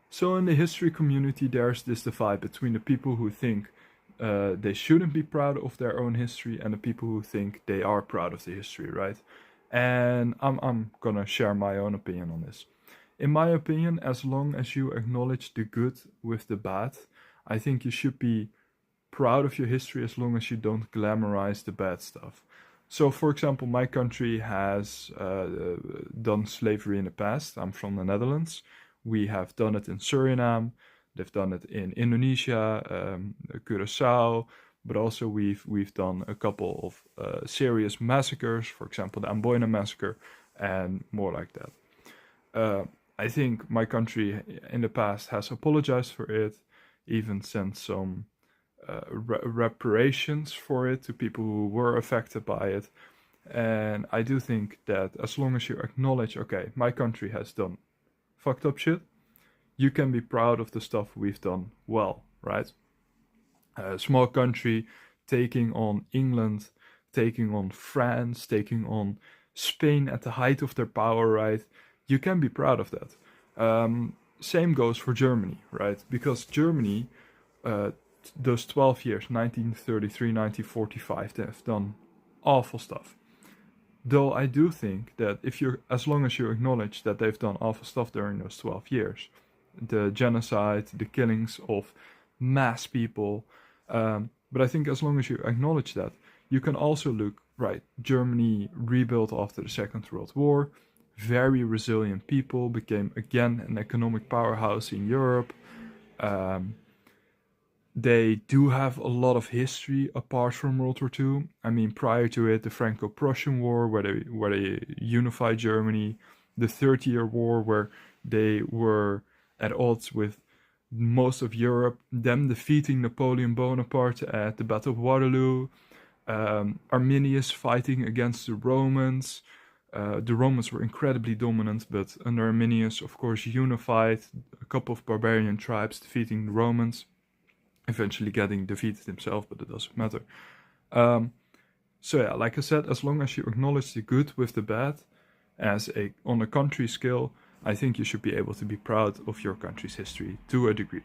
So in the history community, there's this divide between the people who think they shouldn't be proud of their own history and the people who think they are proud of the history, right? And I'm gonna share my own opinion on this. In my opinion, as long as you acknowledge the good with the bad, I think you should be proud of your history as long as you don't glamorize the bad stuff. So, for example, my country has done slavery in the past. I'm from the Netherlands. We have done it in Suriname. They've done it in Indonesia, Curacao, but also we've done a couple of serious massacres. For example, the Amboina massacre, and more like that. I think my country in the past has apologized for it, even sent some reparations for it to people who were affected by it. And I do think that as long as you acknowledge, okay, my country has done fucked up shit, you can be proud of the stuff we've done well, right? A small country taking on England, taking on France, taking on Spain at the height of their power, right? You can be proud of that. Same goes for Germany, right? Because Germany, those 12 years, 1933, 1945, they have done awful stuff. Though I do think that as long as you acknowledge that they've done awful stuff during those 12 years, the genocide, the killings of mass people, but I think as long as you acknowledge that, you can also look, right, Germany rebuilt after the Second World War, very resilient people, became again an economic powerhouse in Europe. They do have a lot of history apart from World War II. I mean, prior to it, the Franco-Prussian War, where they unified Germany, the 30-Year War, where they were at odds with most of Europe, them defeating Napoleon Bonaparte at the Battle of Waterloo, Arminius fighting against the Romans. The Romans were incredibly dominant, but under Arminius, of course, unified a couple of barbarian tribes, defeating the Romans, eventually getting defeated himself, but it doesn't matter. So yeah, like I said, as long as you acknowledge the good with the bad, on a country scale, I think you should be able to be proud of your country's history to a degree.